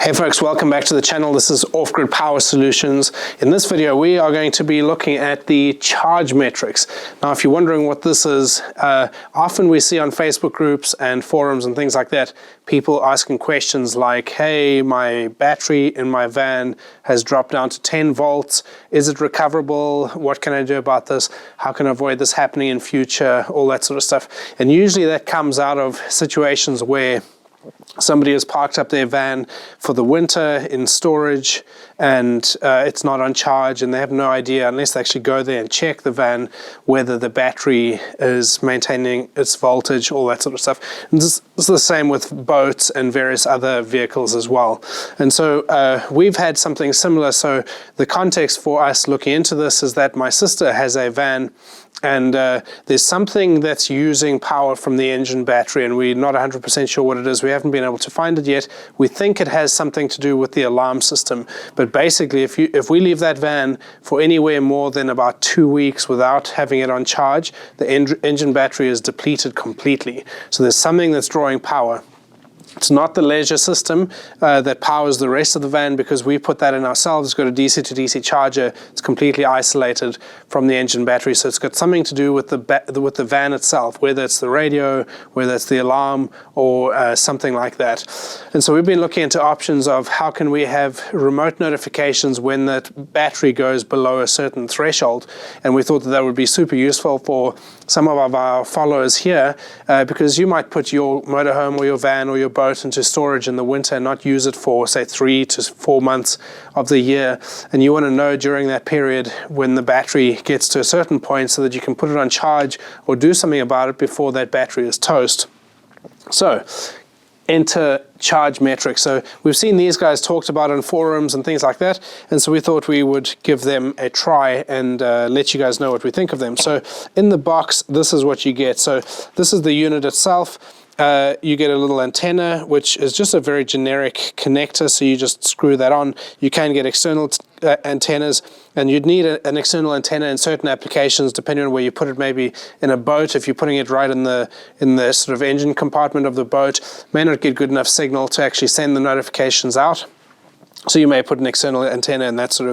Hey folks, welcome back to the channel. This is Offgrid Power Solutions. In this video, we are going to be looking at the Charge Metrix. Now, if you're wondering what this is, often we see on Facebook groups and forums and things like that, people asking questions like, hey, my battery in my van has dropped down to 10 volts. Is it recoverable? What can I do about this? How can I avoid this happening in future? All that sort of stuff. And usually that comes out of situations where somebody has parked up their van for the winter in storage and it's not on charge, and they have no idea, unless they actually go there and check the van, whether the battery is maintaining its voltage, all that sort of stuff. And this is the same with boats and various other vehicles as well. And so we've had something similar. So the context for us looking into this is that my sister has a van, and there's something that's using power from the engine battery, and we're not 100% sure what it is. We haven't been able to find it yet. We think it has something to do with the alarm system. But basically, if we leave that van for anywhere more than about 2 weeks without having it on charge, the engine battery is depleted completely. So there's something that's drawing power. It's not the leisure system that powers the rest of the van, because we put that in ourselves. It's got a DC to DC charger. It's completely isolated from the engine battery. So it's got something to do with the van itself, whether it's the radio, whether it's the alarm, or something like that. And so we've been looking into options of how can we have remote notifications when that battery goes below a certain threshold. And we thought that would be super useful for some of our followers here, because you might put your motorhome or your van or your boat into storage in the winter and not use it for, say, 3 to 4 months of the year. And you want to know during that period when the battery gets to a certain point so that you can put it on charge or do something about it before that battery is toast. So enter Charge Metrix. So we've seen these guys talked about on forums and things like that, and so we thought we would give them a try and let you guys know what we think of them. So in the box, this is what you get. So this is the unit itself. You get a little antenna, which is just a very generic connector, so you just screw that on. You can get external antennas, and you'd need an external antenna in certain applications depending on where you put it. Maybe in a boat, if you're putting it right in the sort of engine compartment of the boat, may not get good enough signal to actually send the notifications out. So you may put an external antenna in that sort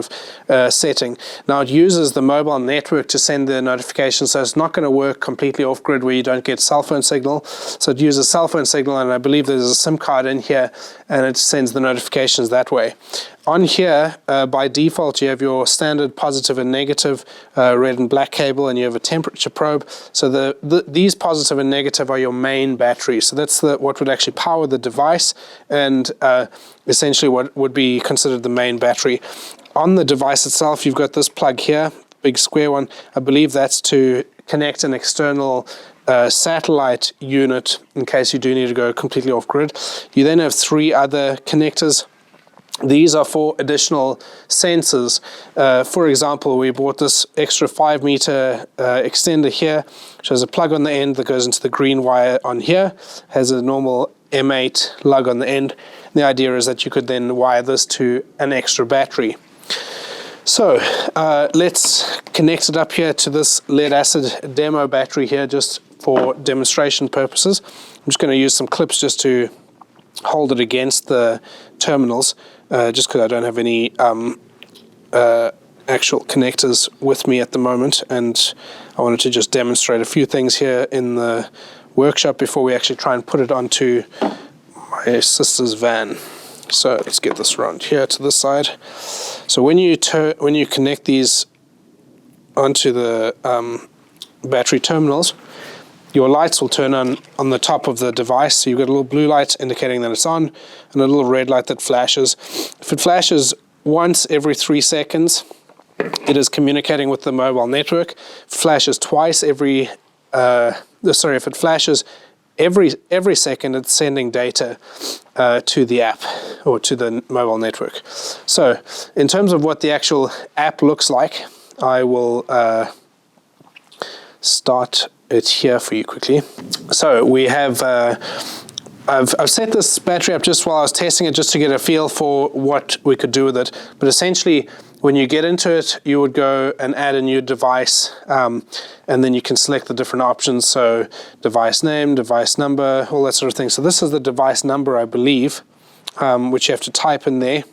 of setting. Now it uses the mobile network to send the notifications, so it's not going to work completely off-grid where you don't get cell phone signal. So it uses cell phone signal, and I believe there's a SIM card in here, and it sends the notifications that way. On here, by default, you have your standard positive and negative red and black cable, and you have a temperature probe. So these positive and negative are your main battery. So that's what would actually power the device, and essentially what would be considered the main battery. On the device itself, you've got this plug here, big square one. I believe that's to connect an external satellite unit in case you do need to go completely off-grid. You then have 3 other connectors. These are for additional sensors. For example, we bought this extra 5-meter extender here, which has a plug on the end that goes into the green wire on here, has a normal M8 lug on the end. The idea is that you could then wire this to an extra battery. So let's connect it up here to this lead acid demo battery here, just for demonstration purposes. I'm just going to use some clips just to hold it against the terminals, just because I don't have any actual connectors with me at the moment, and I wanted to just demonstrate a few things here in the workshop before we actually try and put it onto my sister's van. So let's get this around here to this side. So when you connect these onto the battery terminals, your lights will turn on the top of the device. So you've got a little blue light indicating that it's on, and a little red light that flashes. If it flashes once every 3 seconds, it is communicating with the mobile network. If it flashes twice if it flashes every second, it's sending data to the app or to the mobile network. So in terms of what the actual app looks like, I will start it here for you quickly. So we have I've set this battery up just while I was testing it, just to get a feel for what we could do with it. But essentially, when you get into it, you would go and add a new device, and then you can select the different options. So device name, device number, all that sort of thing. So this is the device number, I believe. which you have to type in there.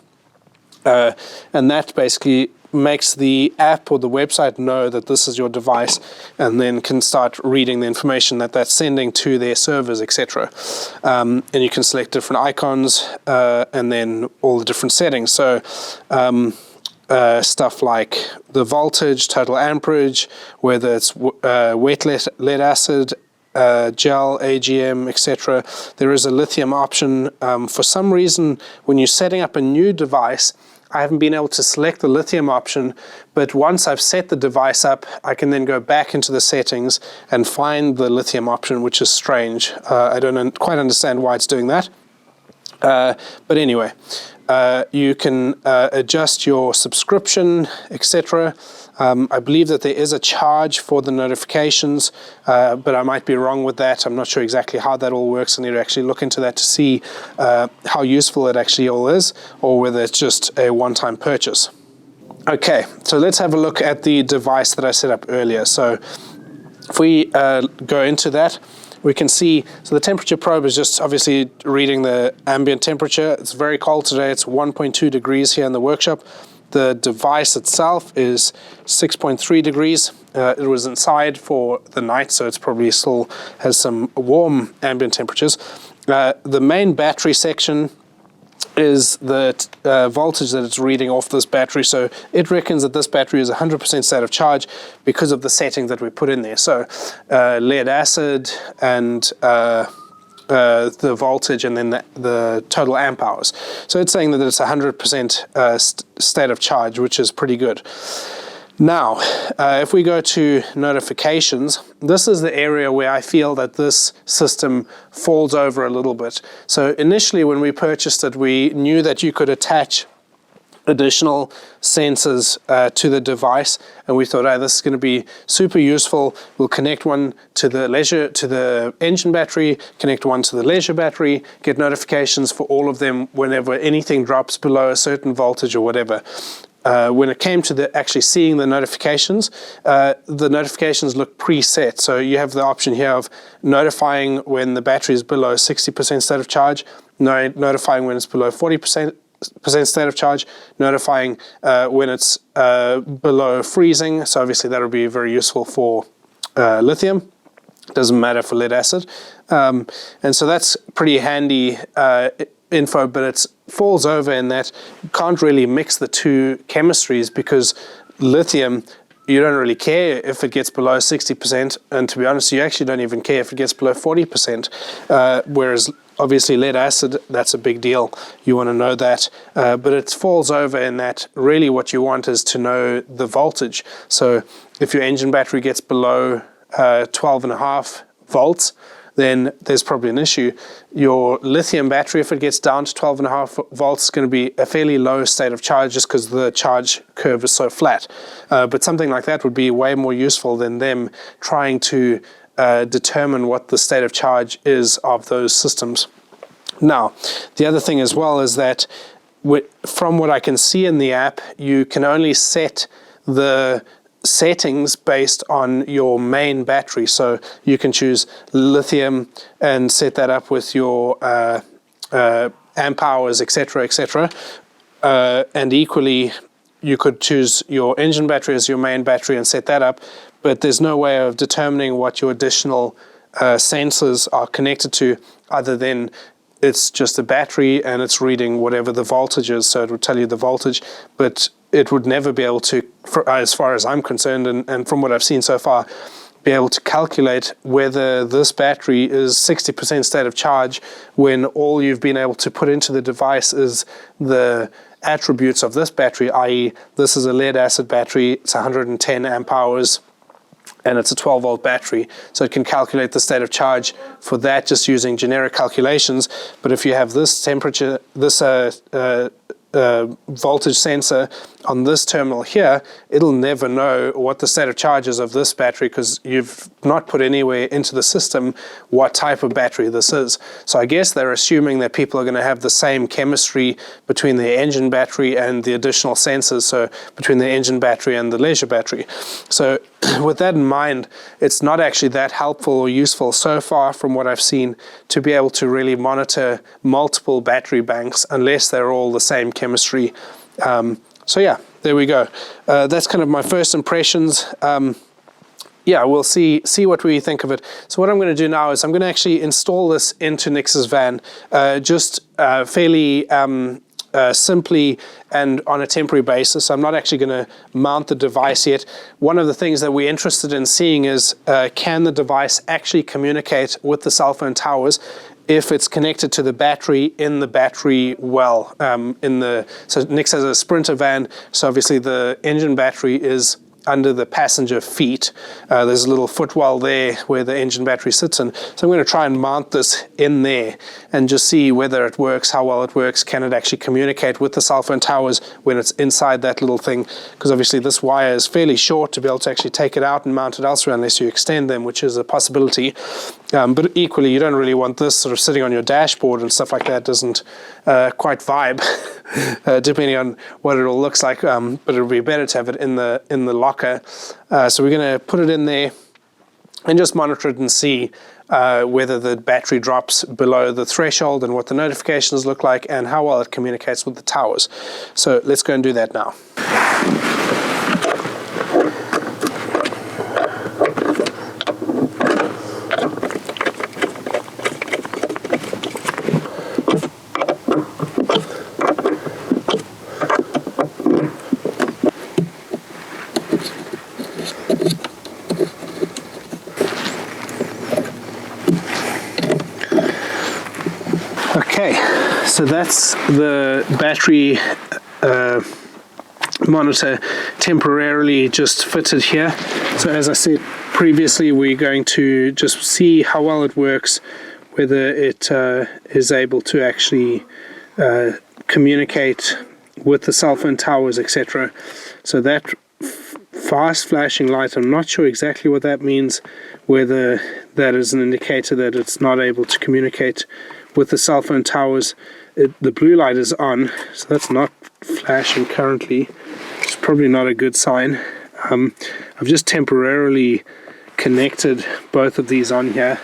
And that basically makes the app or the website know that this is your device, and then can start reading the information that that's sending to their servers, etc. And you can select different icons and then all the different settings. So stuff like the voltage, total amperage, whether it's wet lead acid, gel, AGM, etc. There is a lithium option. For some reason, when you're setting up a new device, I haven't been able to select the lithium option, but once I've set the device up, I can then go back into the settings and find the lithium option, which is strange. I don't quite understand why it's doing that. But anyway, you can adjust your subscription, etc. I believe that there is a charge for the notifications, but I might be wrong with that. I'm not sure exactly how that all works. I need to actually look into that to see how useful it actually all is, or whether it's just a one-time purchase. Okay, so let's have a look at the device that I set up earlier. So if we go into that, we can see, so the temperature probe is just obviously reading the ambient temperature. It's very cold today. It's 1.2 degrees here in the workshop. The device itself is 6.3 degrees. It was inside for the night, so it's probably still has some warm ambient temperatures. The main battery section is the voltage that it's reading off this battery. So it reckons that this battery is 100% state of charge because of the setting that we put in there. So lead acid and the voltage, and then the total amp hours. So it's saying that it's 100% state of charge, which is pretty good. Now, if we go to notifications, this is the area where I feel that this system falls over a little bit. So initially when we purchased it, we knew that you could attach additional sensors to the device, and we thought, oh, this is going to be super useful. We'll connect one to the engine battery, connect one to the leisure battery, get notifications for all of them whenever anything drops below a certain voltage or whatever. When it came to actually seeing the notifications look preset. So you have the option here of notifying when the battery is below 60% state of charge, notifying when it's below 40% state of charge, notifying when it's below freezing. So obviously that would be very useful for lithium. Doesn't matter for lead acid. And so that's pretty handy info, but it falls over in that you can't really mix the two chemistries, because lithium, you don't really care if it gets below 60%, and to be honest, you actually don't even care if it gets below 40%, whereas obviously lead acid, that's a big deal. You want to know that, but it falls over in that really what you want is to know the voltage. So if your engine battery gets below 12.5 volts, then there's probably an issue. Your lithium battery, if it gets down to 12.5 volts, is going to be a fairly low state of charge just because the charge curve is so flat. But something like that would be way more useful than them trying to determine what the state of charge is of those systems. Now, the other thing as well is that from what I can see in the app, you can only set the settings based on your main battery. So you can choose lithium and set that up with your amp hours, etc., etc. And equally, you could choose your engine battery as your main battery and set that up, but there's no way of determining what your additional sensors are connected to, other than it's just a battery and it's reading whatever the voltage is. So it would tell you the voltage, but it would never be able to, as far as I'm concerned, and from what I've seen so far, be able to calculate whether this battery is 60% state of charge, when all you've been able to put into the device is the attributes of this battery, i.e. this is a lead acid battery, it's 110 amp hours, and it's a 12-volt battery. So it can calculate the state of charge for that just using generic calculations. But if you have this temperature, this voltage sensor on this terminal here, it'll never know what the state of charge is of this battery, because you've not put anywhere into the system what type of battery this is. So I guess they're assuming that people are going to have the same chemistry between the engine battery and the additional sensors, so between the engine battery and the leisure battery. So with that in mind, it's not actually that helpful or useful so far from what I've seen to be able to really monitor multiple battery banks unless they're all the same chemistry. So yeah, there we go. That's kind of my first impressions. Yeah, we'll see what we think of it. So what I'm going to do now is I'm going to actually install this into Nix's van, just fairly simply and on a temporary basis. I'm not actually going to mount the device yet. One of the things that we're interested in seeing is can the device actually communicate with the cell phone towers if it's connected to the battery in the battery well. So Nix has a Sprinter van, so obviously the engine battery is under the passenger feet. There's a little footwell there where the engine battery sits in. So I'm going to try and mount this in there and just see whether it works, how well it works. Can it actually communicate with the cell phone towers when it's inside that little thing? Because obviously this wire is fairly short to be able to actually take it out and mount it elsewhere unless you extend them, which is a possibility. But equally, you don't really want this sort of sitting on your dashboard and stuff like that. Doesn't quite vibe, depending on what it all looks like. But it'll be better to have it in the locker. So we're going to put it in there and just monitor it and see whether the battery drops below the threshold and what the notifications look like and how well it communicates with the towers. So let's go and do that now. Okay, so that's the battery monitor temporarily just fitted here. So as I said previously, we're going to just see how well it works, whether it is able to actually communicate with the cell phone towers, etc. So that fast flashing light, I'm not sure exactly what that means, whether that is an indicator that it's not able to communicate with the cell phone towers. The blue light is on, so that's not flashing currently. It's probably not a good sign. I've just temporarily connected both of these on here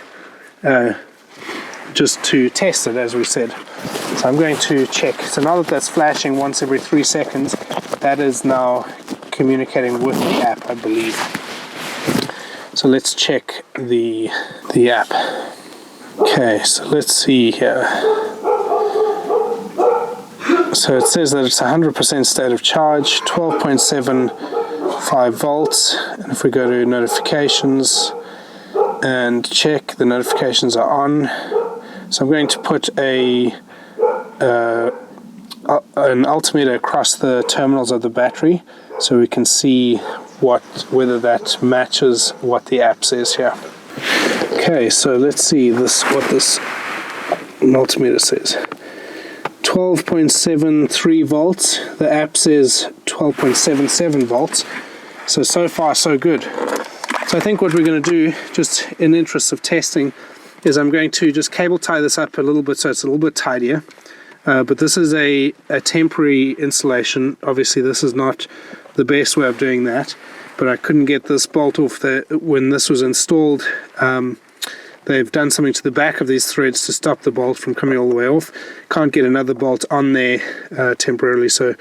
just to test it, as we said. So I'm going to check. So now that that's flashing once every 3 seconds, that is now communicating with the app, I believe. So let's check the app. Okay, so let's see here. So it says that it's 100% state of charge, 12.75 volts. And if we go to notifications and check, the notifications are on. So I'm going to put an altimeter across the terminals of the battery so we can see whether that matches what the app says here. Okay, so let's see what this multimeter says. 12.73 volts. The app says 12.77 volts. So far so good. So I think what we're going to do, just in the interest of testing, is I'm going to just cable tie this up a little bit so it's a little bit tidier. But this is a temporary installation. Obviously this is not the best way of doing that, but I couldn't get this bolt off when this was installed. They've done something to the back of these threads to stop the bolt from coming all the way off. Can't get another bolt on there temporarily, so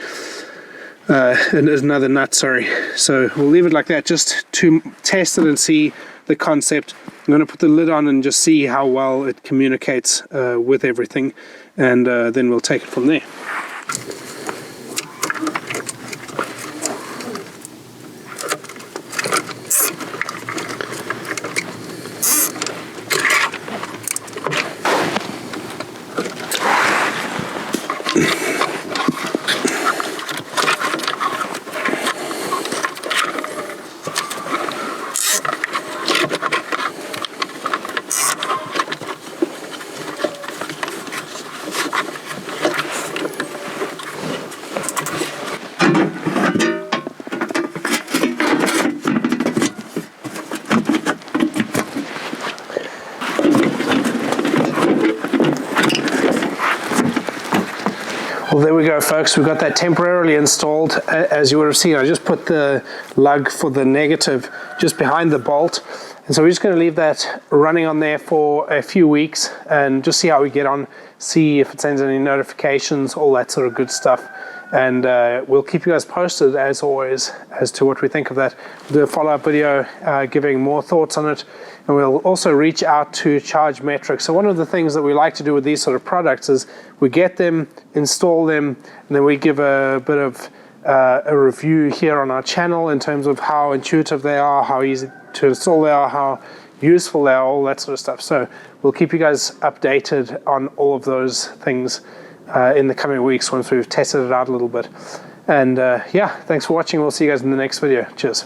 another nut, sorry. So we'll leave it like that just to test it and see the concept. I'm going to put the lid on and just see how well it communicates with everything, and then we'll take it from there. go, folks. We've got that temporarily installed. As you would have seen, I just put the lug for the negative just behind the bolt. And so we're just going to leave that running on there for a few weeks and just see how we get on, see if it sends any notifications, all that sort of good stuff. And we'll keep you guys posted, as always, as to what we think of that. We'll do a follow-up video giving more thoughts on it. And we'll also reach out to Charge Metrix. So one of the things that we like to do with these sort of products is we get them, install them, and then we give a bit of a review here on our channel in terms of how intuitive they are, how easy to install they are, how useful they are, all that sort of stuff. So we'll keep you guys updated on all of those things in the coming weeks once we've tested it out a little bit. And yeah, thanks for watching. We'll see you guys in the next video. Cheers.